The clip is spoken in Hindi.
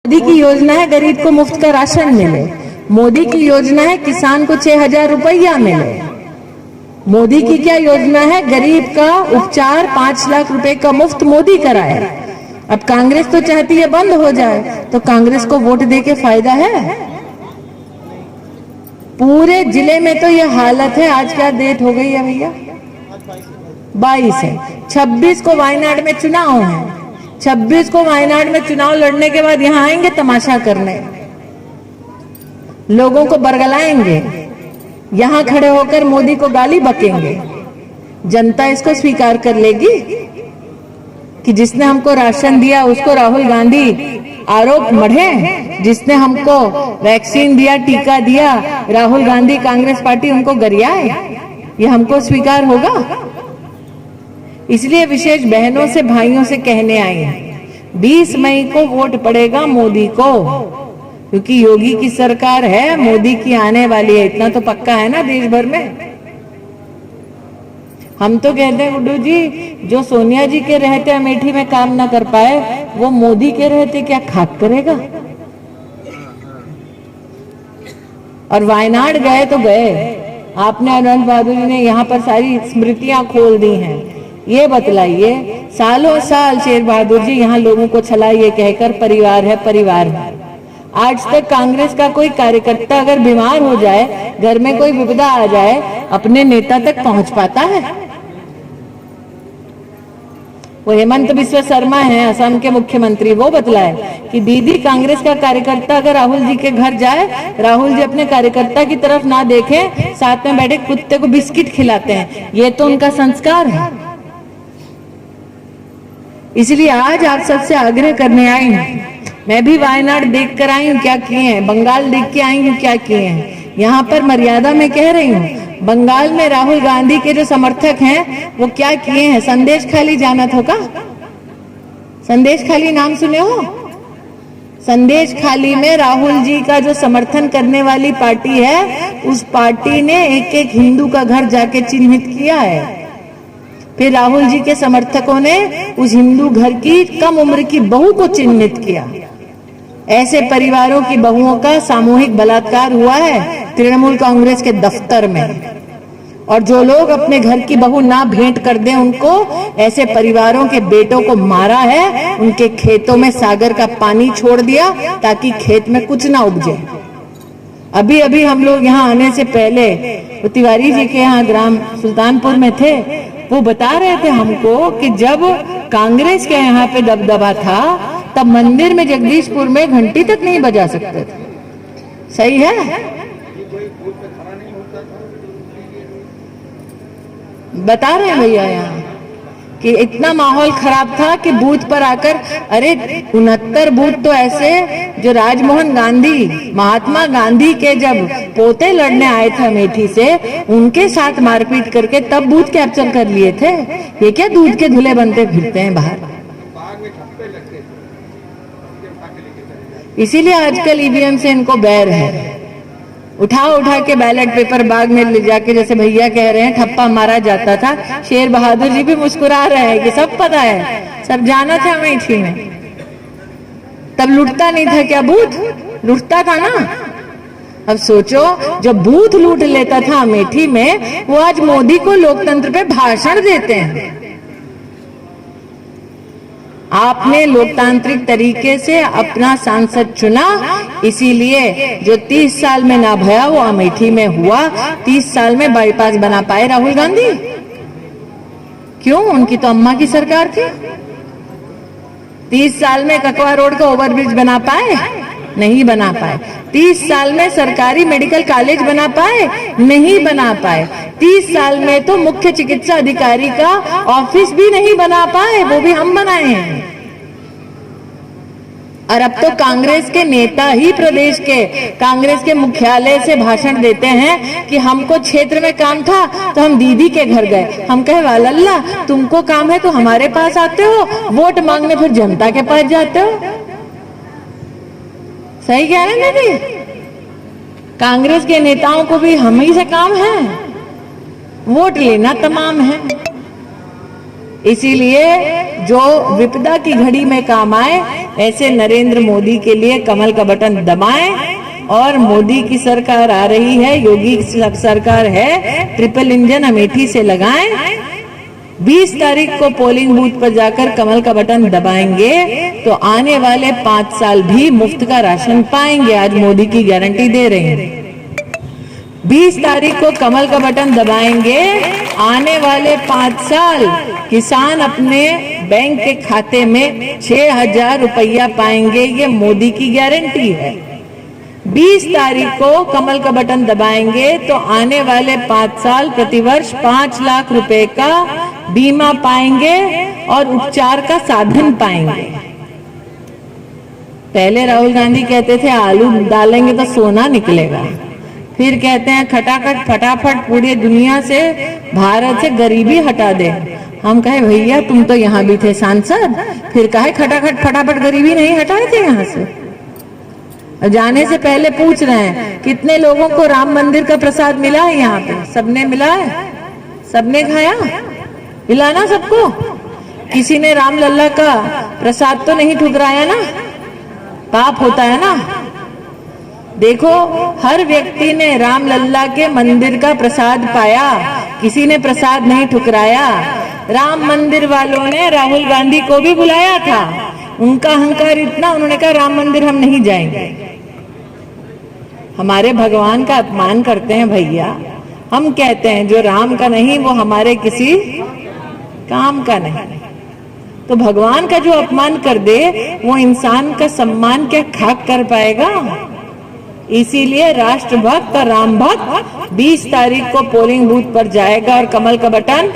मोदी की योजना है गरीब को मुफ्त का राशन मिले, मोदी की योजना है किसान को 6,000 रुपया मिले, मोदी की क्या योजना है गरीब का उपचार 5 लाख रुपए का मुफ्त मोदी कराए। अब कांग्रेस तो चाहती है बंद हो जाए, तो कांग्रेस को वोट दे के फायदा है? पूरे जिले में तो ये हालत है। आज क्या डेट हो गई है भैया? 22 है। 26 को वायनाड में चुनाव है। 26 को वायनाड में चुनाव लड़ने के बाद यहां आएंगे तमाशा करने, लोगों को बरगलाएंगे, यहां खड़े होकर मोदी को गाली बकेंगे। जनता इसको स्वीकार कर लेगी कि जिसने हमको राशन दिया उसको राहुल गांधी आरोप मढ़े, जिसने हमको वैक्सीन दिया, टीका दिया, राहुल गांधी कांग्रेस पार्टी उनको गरियाए? ये हमको स्वीकार होगा? इसलिए विशेष बहनों से भाइयों से कहने आई हैं, 20 मई को वोट पड़ेगा मोदी को, क्योंकि योगी की सरकार है, मोदी की आने वाली है, इतना तो पक्का है ना देश भर में। हम तो कहते हैं गुड्डू जी, जो सोनिया जी के रहते अमेठी में काम ना कर पाए, वो मोदी के रहते क्या खाक करेगा? और वायनाड गए तो गए, आपने अरविंद बहादुर जी ने यहाँ पर सारी स्मृतियां खोल दी हैं। ये बतलाइए, सालों साल शेर बहादुर जी यहाँ लोगों को छलाइए कहकर परिवार है परिवार है। आज तक कांग्रेस का कोई कार्यकर्ता अगर बीमार हो जाए, घर में कोई विपदा आ जाए, अपने नेता तक पहुंच पाता है? वो हेमंत बिस्वा शर्मा हैं असम के मुख्यमंत्री, वो बतलाए कि दीदी कांग्रेस का कार्यकर्ता अगर राहुल जी के घर जाए, राहुल जी अपने कार्यकर्ता की तरफ ना देखें, साथ में बैठे कुत्ते को बिस्किट खिलाते हैं। ये तो उनका संस्कार है। इसलिए आज आप सबसे आग्रह करने आई हूं, मैं भी वायनाड देख कर आई हूं क्या किए हैं, बंगाल देख के आई हूं क्या किए हैं। यहाँ पर मर्यादा में कह रही हूँ, बंगाल में राहुल गांधी के जो समर्थक हैं वो क्या किए हैं। संदेश खाली जाना था का? संदेश खाली नाम सुने हो? संदेश खाली में राहुल जी का जो समर्थन करने वाली पार्टी है, उस पार्टी ने एक एक हिंदू का घर जाके चिन्हित किया है। फिर राहुल जी के समर्थकों ने उस हिंदू घर की कम उम्र की बहू को चिन्हित किया। ऐसे परिवारों की बहुओं का सामूहिक बलात्कार हुआ है तृणमूल कांग्रेस के दफ्तर में। और जो लोग अपने घर की बहू ना भेंट कर दें उनको, ऐसे परिवारों के बेटों को मारा है, उनके खेतों में सागर का पानी छोड़ दिया ताकि खेत में कुछ ना उपजे। अभी अभी हम लोग यहाँ आने से पहले तिवारी जी के यहाँ ग्राम सुल्तानपुर में थे, वो बता रहे थे हमको कि जब कांग्रेस के यहाँ पे दबदबा था, तब मंदिर में जगदीशपुर में घंटी तक नहीं बजा सकते थे। सही है? बता रहे हैं भैया यहाँ कि इतना माहौल खराब था कि बूथ पर आकर, अरे 69 बूथ तो ऐसे जो राजमोहन गांधी, महात्मा गांधी के जब पोते लड़ने आए थे अमेठी से, उनके साथ मारपीट करके तब बूथ कैप्चर कर लिए थे। ये क्या दूध के धुले बनते फिरते हैं बाहर? इसीलिए आजकल ईवीएम से इनको बैर है। उठा के बैलेट पेपर बाग में ले जाके, जैसे भैया कह रहे हैं, ठप्पा मारा जाता था। शेर बहादुर जी भी मुस्कुरा रहे हैं कि सब पता है, सब जाना था अमेठी में। तब लूटता नहीं था क्या बूथ? लूटता था ना। अब सोचो, जो बूथ लूट लेता था अमेठी में, वो आज मोदी को लोकतंत्र पे भाषण देते हैं। आपने लोकतांत्रिक तरीके से अपना सांसद चुना, इसीलिए जो 30 साल में ना भया वो अमेठी में हुआ। 30 साल में बाईपास बना पाए राहुल गांधी? क्यों? उनकी तो अम्मा की सरकार थी। 30 साल में ककवा रोड का ओवरब्रिज बना पाए? नहीं बना पाए। 30 साल में सरकारी मेडिकल कॉलेज बना पाए? नहीं बना पाए। 30 साल में तो मुख्य चिकित्सा अधिकारी का ऑफिस भी नहीं बना पाए, वो भी हम बनाए हैं। और अब तो कांग्रेस के नेता ही प्रदेश के कांग्रेस के मुख्यालय से भाषण देते हैं कि हमको क्षेत्र में काम था तो हम दीदी के घर गए। हम कहे वालल्ला, तुमको काम है तो हमारे पास आते हो, वोट मांगने फिर जनता के पास जाते हो। सही कह रहे हैं दीदी? कांग्रेस के नेताओं को भी हम ही से काम है, वोट लेना तमाम है। इसीलिए जो विपदा की घड़ी में काम आए, ऐसे नरेंद्र मोदी के लिए कमल का बटन दबाएं। और मोदी की सरकार आ रही है, योगी की सरकार है, ट्रिपल इंजन अमेठी से लगाएं। 20 तारीख को पोलिंग बूथ पर जाकर कमल का बटन दबाएंगे तो आने वाले 5 साल भी मुफ्त का राशन पाएंगे। आज मोदी की गारंटी दे रहे हैं। 20 तारीख को कमल का बटन दबाएंगे, आने वाले 5 साल किसान अपने बैंक के खाते में 6,000 रुपया पाएंगे। ये मोदी की गारंटी है। 20 तारीख को कमल का बटन दबाएंगे तो आने वाले 5 साल प्रतिवर्ष 5 लाख रुपए का बीमा पाएंगे और उपचार का साधन पाएंगे। पहले राहुल गांधी कहते थे आलू डालेंगे तो सोना निकलेगा, फिर कहते हैं खटाखट फटाफट पूरी दुनिया से, भारत से गरीबी हटा दे। हम कहे भैया तुम तो यहाँ भी थे सांसद, फिर कहे खटाखट फटाफट गरीबी नहीं हटाए थे यहाँ से। जाने से पहले पूछ रहे हैं कितने लोगों को राम मंदिर का प्रसाद मिला है यहाँ पे? सबने मिला है? सबने खाया? मिला ना सबको? किसी ने राम लल्ला का प्रसाद तो नहीं ठुकराया ना? पाप होता है ना। देखो, हर व्यक्ति ने राम लल्ला के मंदिर का प्रसाद पाया, किसी ने प्रसाद नहीं ठुकराया। राम मंदिर वालों ने राहुल गांधी को भी बुलाया था, उनका अहंकार इतना, उन्होंने कहा राम मंदिर हम नहीं जाएंगे। हमारे भगवान का अपमान करते हैं भैया। हम कहते हैं जो राम का नहीं वो हमारे किसी काम का नहीं। तो भगवान का जो अपमान कर दे वो इंसान का सम्मान क्या खाक कर पाएगा? इसीलिए राष्ट्रभक्त और राम भक्त 20 तारीख को पोलिंग बूथ पर जाएगा और कमल का बटन